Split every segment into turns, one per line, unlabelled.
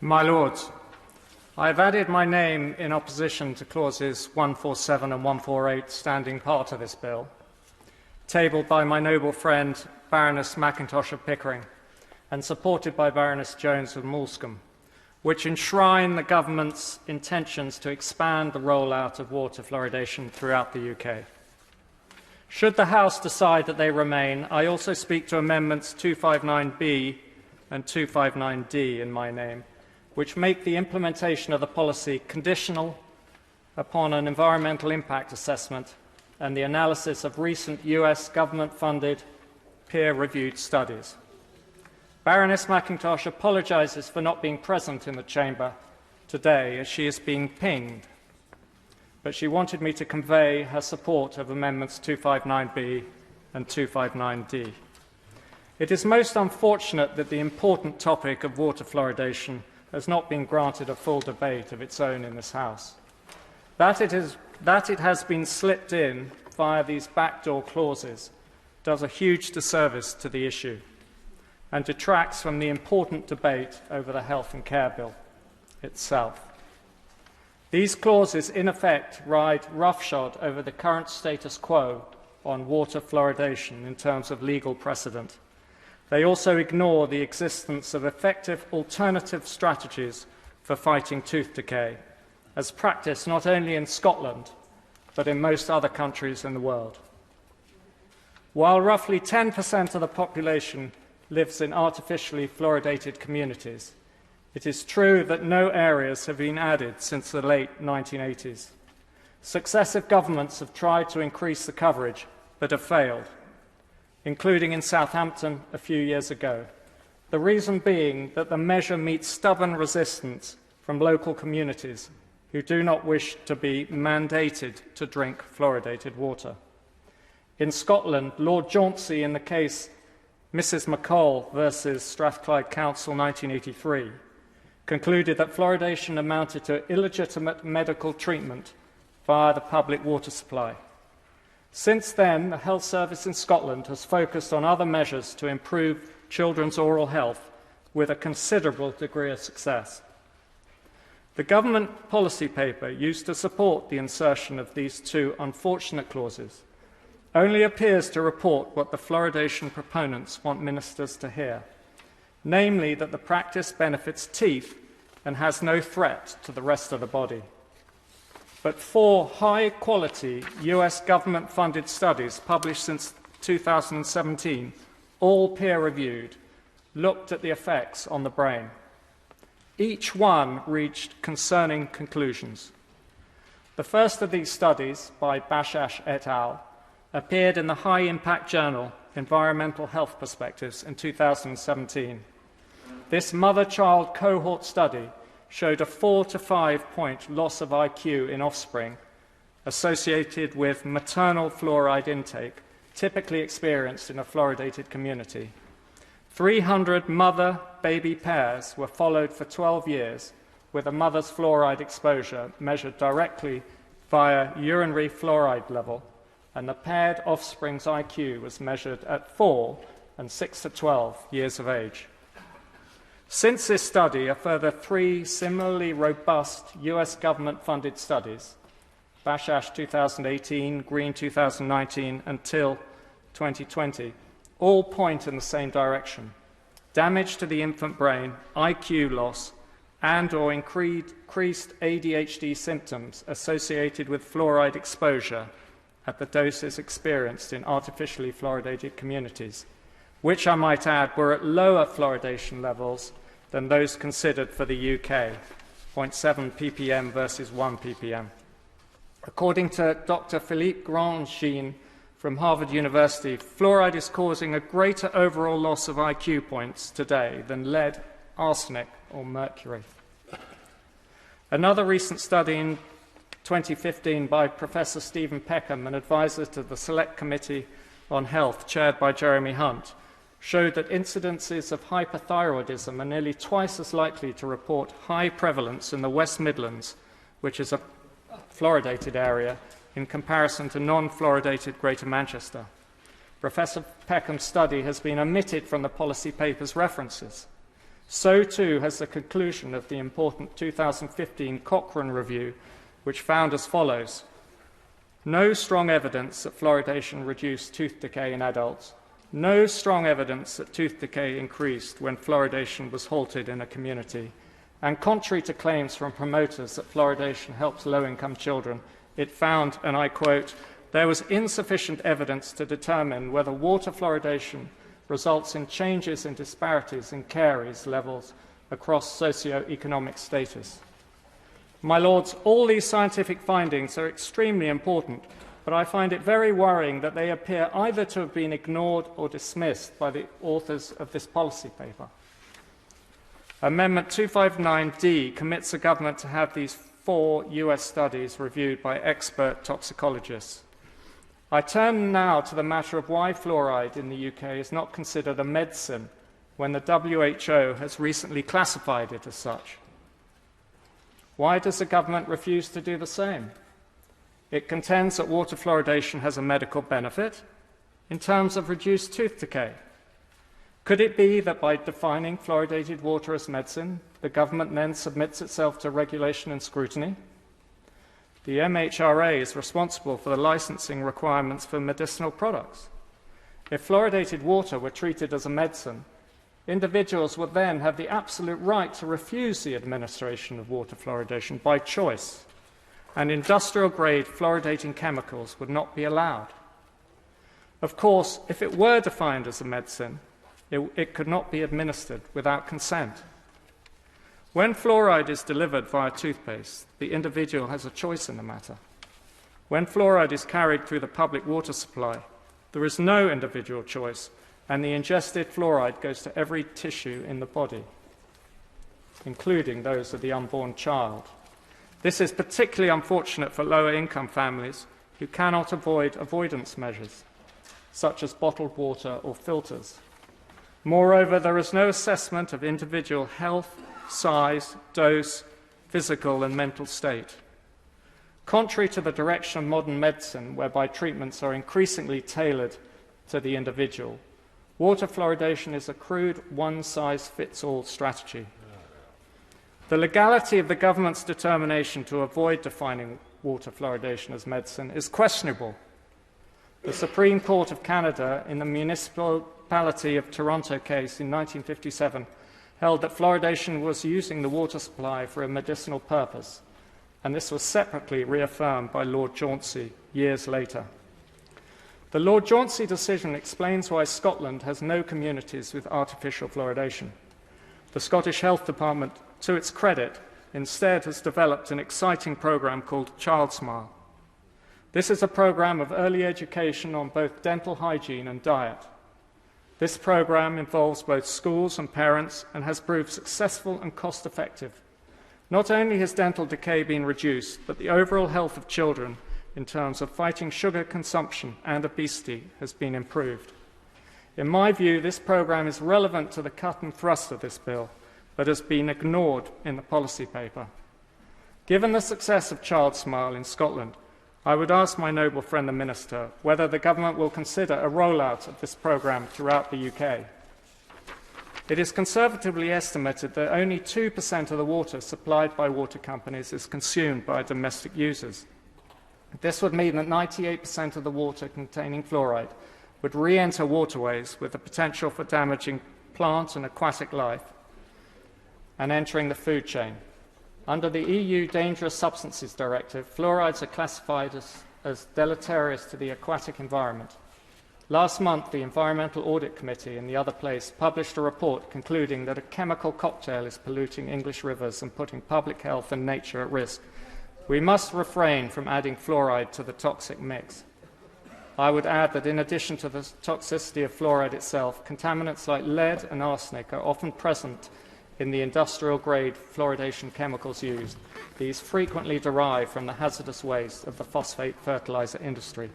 My Lords, I have added my name in opposition to clauses 147 and 148 standing part of this bill, tabled by my noble friend Baroness Mackintosh of Pickering and supported by Baroness Jones of Moulscombe, which enshrine the government's intentions to expand the rollout of water fluoridation throughout the UK. Should the House decide that they remain, I also speak to Amendments 259B and 259D in my name, which make the implementation of the policy conditional upon an environmental impact assessment and the analysis of recent US government-funded, peer-reviewed studies. Baroness Mackintosh apologises for not being present in the chamber today as she is being pinged, but she wanted me to convey her support of Amendments 259B and 259D. It is most unfortunate that the important topic of water fluoridation has not been granted a full debate of its own in this House. That it has been slipped in via these backdoor clauses does a huge disservice to the issue and detracts from the important debate over the Health and Care Bill itself. These clauses, in effect, ride roughshod over the current status quo on water fluoridation in terms of legal precedent. They also ignore the existence of effective alternative strategies for fighting tooth decay, as practiced not only in Scotland, but in most other countries in the world. While roughly 10% of the population lives in artificially fluoridated communities, it is true that no areas have been added since the late 1980s. Successive governments have tried to increase the coverage, but have failed, including in Southampton a few years ago. The reason being that the measure meets stubborn resistance from local communities who do not wish to be mandated to drink fluoridated water. In Scotland, Lord Jauncey, in the case Mrs McColl versus Strathclyde Council 1983, concluded that fluoridation amounted to illegitimate medical treatment via the public water supply. Since then, the Health Service in Scotland has focused on other measures to improve children's oral health with a considerable degree of success. The government policy paper used to support the insertion of these two unfortunate clauses only appears to report what the fluoridation proponents want ministers to hear, namely that the practice benefits teeth and has no threat to the rest of the body. But four high-quality US government-funded studies published since 2017, all peer-reviewed, looked at the effects on the brain. Each one reached concerning conclusions. The first of these studies, by Bashash et al., appeared in the high-impact journal Environmental Health Perspectives in 2017. This mother-child cohort study showed a 4 to 5 point loss of IQ in offspring associated with maternal fluoride intake, typically experienced in a fluoridated community. 300 mother-baby pairs were followed for 12 years with a mother's fluoride exposure measured directly via urinary fluoride level, and the paired offspring's IQ was measured at 4 and 6 to 12 years of age. Since this study, a further 3 similarly robust US government-funded studies, Bashash 2018, Green 2019, and Till 2020, all point in the same direction: damage to the infant brain, IQ loss, and/or increased ADHD symptoms associated with fluoride exposure at the doses experienced in artificially fluoridated communities, which I might add were at lower fluoridation levels than those considered for the UK, 0.7 ppm versus 1 ppm. According to Dr. Philippe Grandjean from Harvard University, fluoride is causing a greater overall loss of IQ points today than lead, arsenic, or mercury. Another recent study in 2015 by Professor Stephen Peckham, an advisor to the Select Committee on Health, chaired by Jeremy Hunt, showed that incidences of hyperthyroidism are nearly twice as likely to report high prevalence in the West Midlands, which is a fluoridated area, in comparison to non-fluoridated Greater Manchester. Professor Peckham's study has been omitted from the policy paper's references. So too has the conclusion of the important 2015 Cochrane Review, which found as follows: no strong evidence that fluoridation reduced tooth decay in adults, no strong evidence that tooth decay increased when fluoridation was halted in a community, and contrary to claims from promoters that fluoridation helps low-income children, it found, and I quote, there was insufficient evidence to determine whether water fluoridation results in changes in disparities in caries levels across socio-economic status. My Lords, all these scientific findings are extremely important, but I find it very worrying that they appear either to have been ignored or dismissed by the authors of this policy paper. Amendment 259D commits the government to have these 4 US studies reviewed by expert toxicologists. I turn now to the matter of why fluoride in the UK is not considered a medicine when the WHO has recently classified it as such. Why does the government refuse to do the same? It contends that water fluoridation has a medical benefit in terms of reduced tooth decay. Could it be that by defining fluoridated water as medicine, the government then submits itself to regulation and scrutiny? The MHRA is responsible for the licensing requirements for medicinal products. If fluoridated water were treated as a medicine, individuals would then have the absolute right to refuse the administration of water fluoridation by choice, and industrial-grade fluoridating chemicals would not be allowed. Of course, if it were defined as a medicine, it could not be administered without consent. When fluoride is delivered via toothpaste, the individual has a choice in the matter. When fluoride is carried through the public water supply, there is no individual choice, and the ingested fluoride goes to every tissue in the body, including those of the unborn child. This is particularly unfortunate for lower-income families who cannot avoid avoidance measures, such as bottled water or filters. Moreover, there is no assessment of individual health, size, dose, physical and mental state. Contrary to the direction of modern medicine, whereby treatments are increasingly tailored to the individual, water fluoridation is a crude one-size-fits-all strategy. The legality of the government's determination to avoid defining water fluoridation as medicine is questionable. The Supreme Court of Canada, in the Municipality of Toronto case in 1957, held that fluoridation was using the water supply for a medicinal purpose, and this was separately reaffirmed by Lord Chauncey years later. The Lord Chauncey decision explains why Scotland has no communities with artificial fluoridation. The Scottish Health Department, to its credit, instead has developed an exciting programme called Child Smile. This is a programme of early education on both dental hygiene and diet. This programme involves both schools and parents and has proved successful and cost-effective. Not only has dental decay been reduced, but the overall health of children in terms of fighting sugar consumption and obesity has been improved. In my view, this programme is relevant to the cut and thrust of this bill, but has been ignored in the policy paper. Given the success of Child Smile in Scotland, I would ask my noble friend the Minister whether the government will consider a rollout of this programme throughout the UK. It is conservatively estimated that only 2% of the water supplied by water companies is consumed by domestic users. This would mean that 98% of the water containing fluoride would re-enter waterways with the potential for damaging plant and aquatic life and entering the food chain. Under the EU Dangerous Substances Directive, fluorides are classified as deleterious to the aquatic environment. Last month, the Environmental Audit Committee in the other place published a report concluding that a chemical cocktail is polluting English rivers and putting public health and nature at risk. We must refrain from adding fluoride to the toxic mix. I would add that in addition to the toxicity of fluoride itself, contaminants like lead and arsenic are often present in the industrial-grade fluoridation chemicals used. These frequently derive from the hazardous waste of the phosphate fertilizer industry.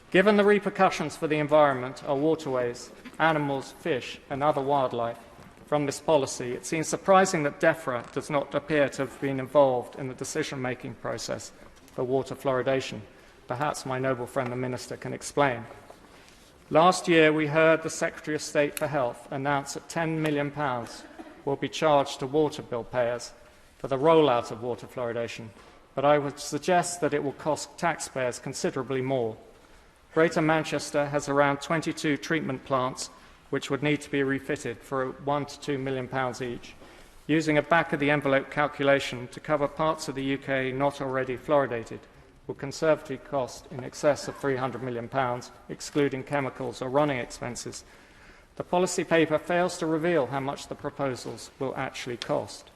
Given the repercussions for the environment, our waterways, animals, fish, and other wildlife from this policy, it seems surprising that DEFRA does not appear to have been involved in the decision-making process for water fluoridation. Perhaps my noble friend the Minister can explain. Last year, we heard the Secretary of State for Health announce that £10 million will be charged to water bill payers for the rollout of water fluoridation, but I would suggest that it will cost taxpayers considerably more. Greater Manchester has around 22 treatment plants which would need to be refitted for £1 to £2 million each. Using a back-of-the-envelope calculation to cover parts of the UK not already fluoridated will conservatively cost in excess of £300 million, excluding chemicals or running expenses. The policy paper fails to reveal how much the proposals will actually cost.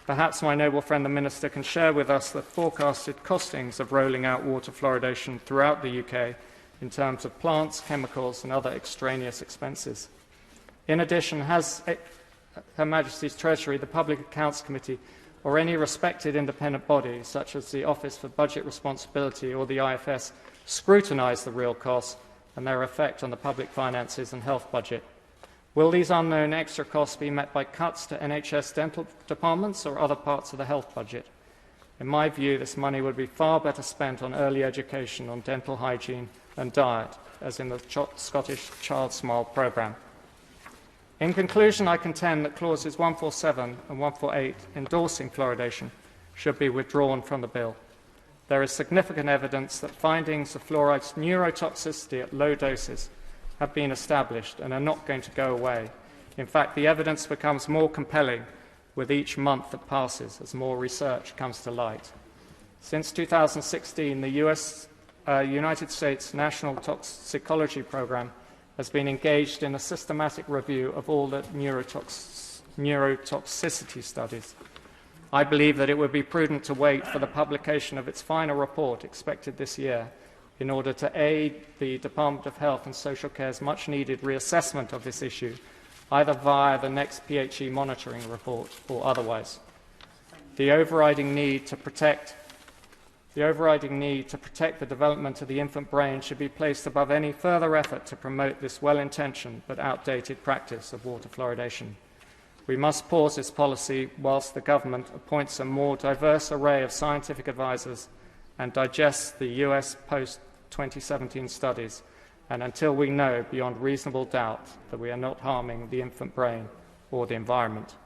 Perhaps my noble friend the Minister can share with us the forecasted costings of rolling out water fluoridation throughout the UK in terms of plants, chemicals and other extraneous expenses. In addition, has Her Majesty's Treasury, the Public Accounts Committee or any respected independent body, such as the Office for Budget Responsibility or the IFS, scrutinise the real costs and their effect on the public finances and health budget? Will these unknown extra costs be met by cuts to NHS dental departments or other parts of the health budget? In my view, this money would be far better spent on early education on dental hygiene and diet, as in the Scottish Child Smile programme. In conclusion, I contend that clauses 147 and 148 endorsing fluoridation should be withdrawn from the bill. There is significant evidence that findings of fluoride's neurotoxicity at low doses have been established and are not going to go away. In fact, the evidence becomes more compelling with each month that passes as more research comes to light. Since 2016, the United States National Toxicology Program has been engaged in a systematic review of all the neurotoxicity studies. I believe that it would be prudent to wait for the publication of its final report, expected this year, in order to aid the Department of Health and Social Care's much-needed reassessment of this issue, either via the next PHE monitoring report or otherwise. The overriding need to protect the development of the infant brain should be placed above any further effort to promote this well-intentioned but outdated practice of water fluoridation. We must pause this policy whilst the government appoints a more diverse array of scientific advisers and digests the US post-2017 studies, and until we know beyond reasonable doubt that we are not harming the infant brain or the environment.